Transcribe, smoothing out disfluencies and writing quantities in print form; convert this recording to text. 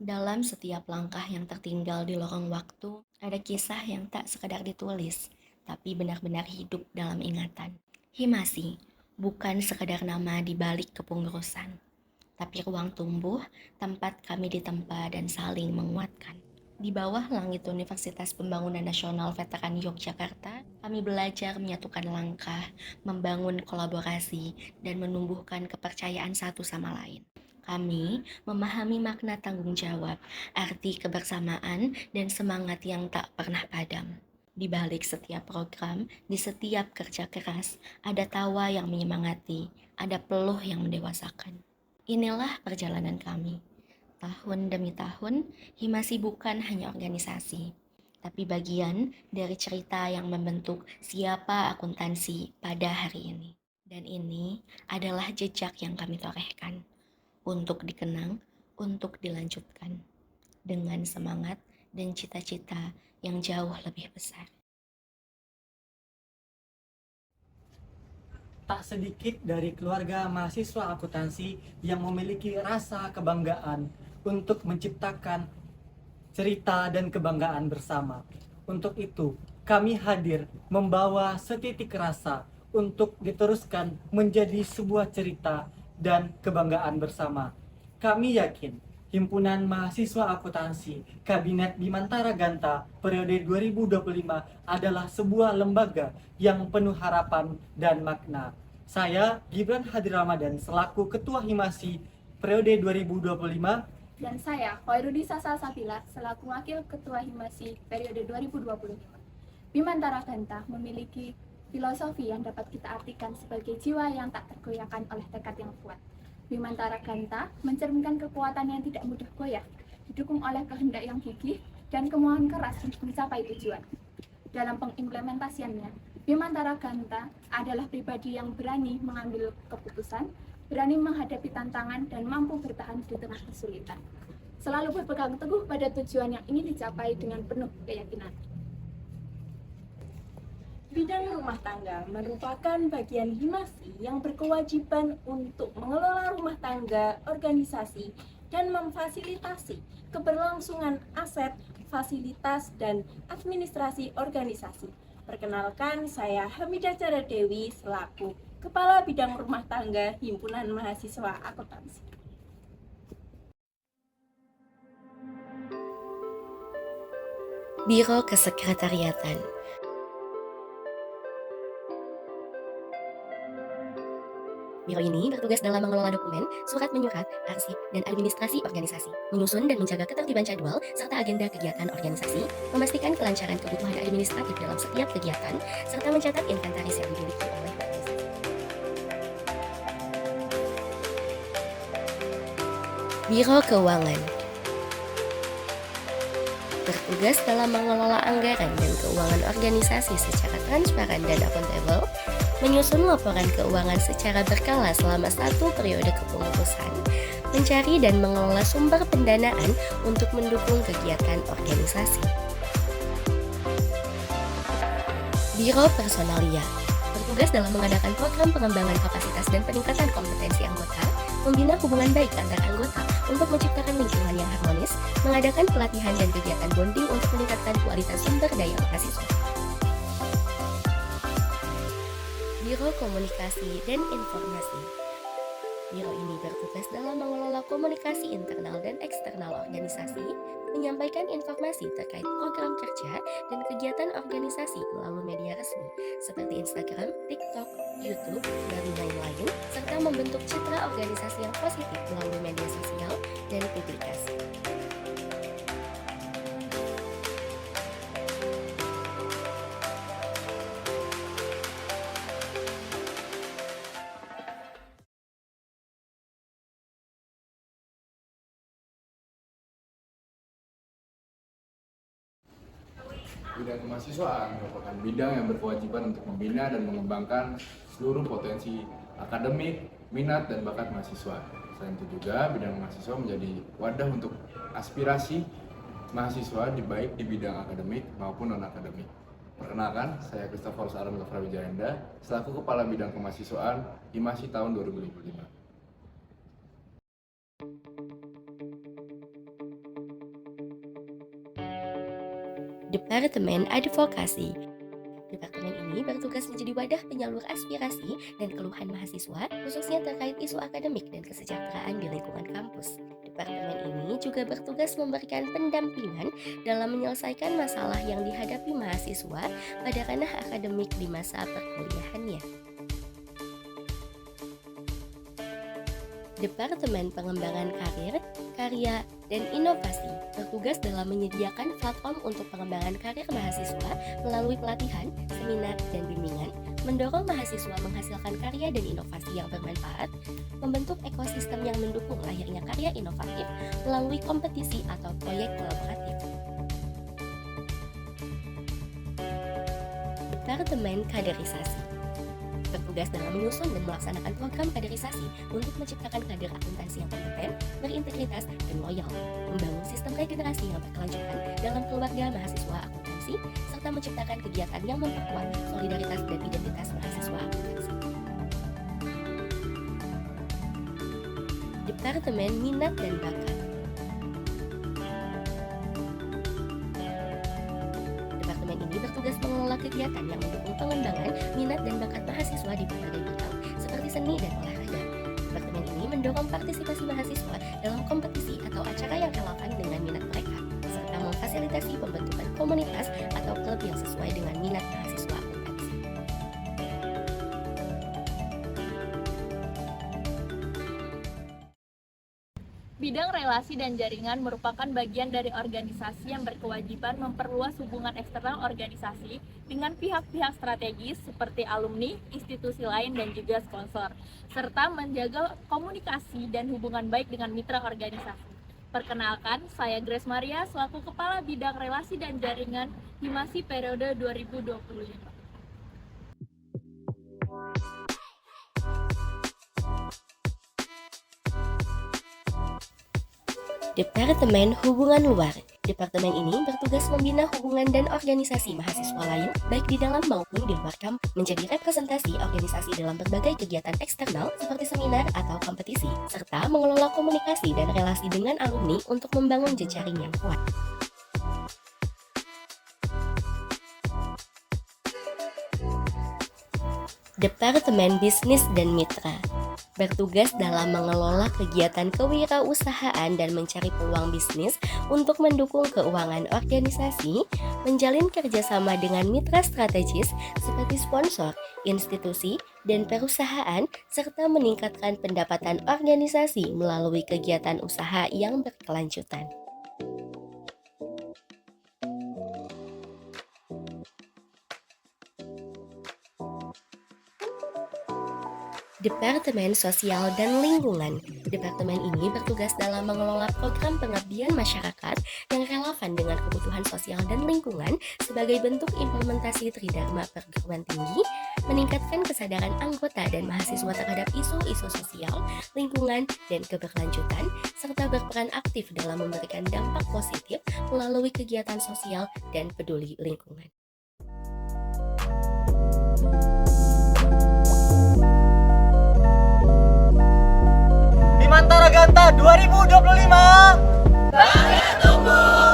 Dalam setiap langkah yang tertinggal di lorong waktu, ada kisah yang tak sekadar ditulis, tapi benar-benar hidup dalam ingatan. Himasi bukan sekadar nama di balik kepengurusan, tapi ruang tumbuh, tempat kami ditempa dan saling menguatkan. Di bawah langit Universitas Pembangunan Nasional Veteran Yogyakarta, kami belajar menyatukan langkah, membangun kolaborasi, dan menumbuhkan kepercayaan satu sama lain. Kami memahami makna tanggung jawab, arti kebersamaan, dan semangat yang tak pernah padam. Di balik setiap program, di setiap kerja keras, ada tawa yang menyemangati, ada peluh yang mendewasakan. Inilah perjalanan kami. Tahun demi tahun, Himasi bukan hanya organisasi, tapi bagian dari cerita yang membentuk siapa akuntansi pada hari ini. Dan ini adalah jejak yang kami torehkan untuk dikenang, untuk dilanjutkan dengan semangat dan cita-cita yang jauh lebih besar. Tak sedikit dari keluarga mahasiswa akuntansi yang memiliki rasa kebanggaan untuk menciptakan cerita dan kebanggaan bersama. Untuk itu, kami hadir membawa setitik rasa untuk diteruskan menjadi sebuah cerita dan kebanggaan bersama. Kami yakin Himpunan Mahasiswa Akuntansi Kabinet Bimantara Ganta periode 2025 adalah sebuah lembaga yang penuh harapan dan makna. Saya, Gibran Hadir Ramadan, selaku Ketua Himasi periode 2025, dan saya, Khairudisa Salsabila, selaku Wakil Ketua Himasi periode 2025. Bimantara Ganta memiliki filosofi yang dapat kita artikan sebagai jiwa yang tak tergoyahkan oleh tekad yang kuat. Bimantara Ganta mencerminkan kekuatan yang tidak mudah goyah, didukung oleh kehendak yang gigih dan kemauan keras untuk mencapai tujuan. Dalam pengimplementasiannya, Bimantara Ganta adalah pribadi yang berani mengambil keputusan, berani menghadapi tantangan, dan mampu bertahan di tengah kesulitan. Selalu berpegang teguh pada tujuan yang ingin dicapai dengan penuh keyakinan. Bidang rumah tangga merupakan bagian Himasi yang berkewajiban untuk mengelola rumah tangga, organisasi, dan memfasilitasi keberlangsungan aset, fasilitas, dan administrasi organisasi. Perkenalkan, saya Hamidah Cara Dewi selaku Kepala Bidang Rumah Tangga Himpunan Mahasiswa Akuntansi. Biro Kesekretariatan. Biro ini bertugas dalam mengelola dokumen, surat menyurat, arsip, dan administrasi organisasi, menyusun dan menjaga ketertiban jadwal serta agenda kegiatan organisasi, memastikan kelancaran kebutuhan administratif dalam setiap kegiatan, serta mencatat inventaris yang dimiliki oleh organisasi. Biro Keuangan bertugas dalam mengelola anggaran dan keuangan organisasi secara transparan dan akuntabel, menyusun laporan keuangan secara berkala selama satu periode kepengurusan, mencari dan mengelola sumber pendanaan untuk mendukung kegiatan organisasi. Biro Personalia bertugas dalam mengadakan program pengembangan kapasitas dan peningkatan kompetensi anggota, membina hubungan baik antar anggota untuk menciptakan lingkungan yang harmonis, mengadakan pelatihan dan kegiatan bonding untuk meningkatkan kualitas sumber daya mahasiswa. Biro Komunikasi dan Informasi. Biro ini bertugas dalam mengelola komunikasi internal dan eksternal organisasi, menyampaikan informasi terkait program kerja dan kegiatan organisasi melalui media resmi seperti Instagram, TikTok, YouTube, dan lain-lain, serta membentuk citra organisasi yang positif melalui media sosial dan publikasi. Bidang kemahasiswaan merupakan bidang yang berkewajiban untuk membina dan mengembangkan seluruh potensi akademik, minat, dan bakat mahasiswa. Selain itu juga, bidang mahasiswa menjadi wadah untuk aspirasi mahasiswa baik di bidang akademik maupun non-akademik. Perkenalkan, saya Christopher Aron Gafra Wijayanda, selaku Kepala Bidang Kemahasiswaan Himasi tahun 2025. Departemen Advokasi. Departemen ini bertugas menjadi wadah penyalur aspirasi dan keluhan mahasiswa, khususnya terkait isu akademik dan kesejahteraan di lingkungan kampus. Departemen ini juga bertugas memberikan pendampingan dalam menyelesaikan masalah yang dihadapi mahasiswa pada ranah akademik di masa perkuliahannya. Departemen Pengembangan Karir, Karya, dan Inovasi bertugas dalam menyediakan platform untuk pengembangan karir mahasiswa melalui pelatihan, seminar, dan bimbingan, mendorong mahasiswa menghasilkan karya dan inovasi yang bermanfaat, membentuk ekosistem yang mendukung lahirnya karya inovatif melalui kompetisi atau proyek kolaboratif. Departemen Kaderisasi bertugas dalam menyusun dan melaksanakan program kaderisasi untuk menciptakan kader akuntansi yang kompeten, berintegritas, dan loyal, membangun sistem regenerasi yang berkelanjutan dalam keluarga mahasiswa akuntansi, serta menciptakan kegiatan yang memperkuat solidaritas dan identitas mahasiswa akuntansi. Departemen Minat dan Bakat. Departemen ini bertugas mengelola kegiatan yang mendukung pengembangan minat dan bakat mahasiswa di berbagai bidang, seperti seni dan olahraga. Departemen ini mendorong partisipasi mahasiswa dalam kompetisi atau acara yang relevan dengan minat mereka, serta memfasilitasi pembentukan komunitas atau klub yang sesuai dengan minat mahasiswa akuntansi. Bidang relasi dan jaringan merupakan bagian dari organisasi yang berkewajiban memperluas hubungan eksternal organisasi dengan pihak-pihak strategis seperti alumni, institusi lain, dan juga sponsor, serta menjaga komunikasi dan hubungan baik dengan mitra organisasi. Perkenalkan, saya Grace Maria selaku Kepala Bidang Relasi dan Jaringan Himasi periode 2025. Departemen Hubungan Luar. Departemen ini bertugas membina hubungan dan organisasi mahasiswa lain, baik di dalam maupun di luar kampus, menjadi representasi organisasi dalam berbagai kegiatan eksternal seperti seminar atau kompetisi, serta mengelola komunikasi dan relasi dengan alumni untuk membangun jejaring yang kuat. Departemen Bisnis dan Mitra bertugas dalam mengelola kegiatan kewirausahaan dan mencari peluang bisnis untuk mendukung keuangan organisasi, menjalin kerjasama dengan mitra strategis seperti sponsor, institusi, dan perusahaan, serta meningkatkan pendapatan organisasi melalui kegiatan usaha yang berkelanjutan. Departemen Sosial dan Lingkungan. Departemen ini bertugas dalam mengelola program pengabdian masyarakat yang relevan dengan kebutuhan sosial dan lingkungan sebagai bentuk implementasi Tridharma perguruan tinggi, meningkatkan kesadaran anggota dan mahasiswa terhadap isu-isu sosial, lingkungan, dan keberlanjutan, serta berperan aktif dalam memberikan dampak positif melalui kegiatan sosial dan peduli lingkungan. Bimantara Ganta 2025. Bangga tumbuh!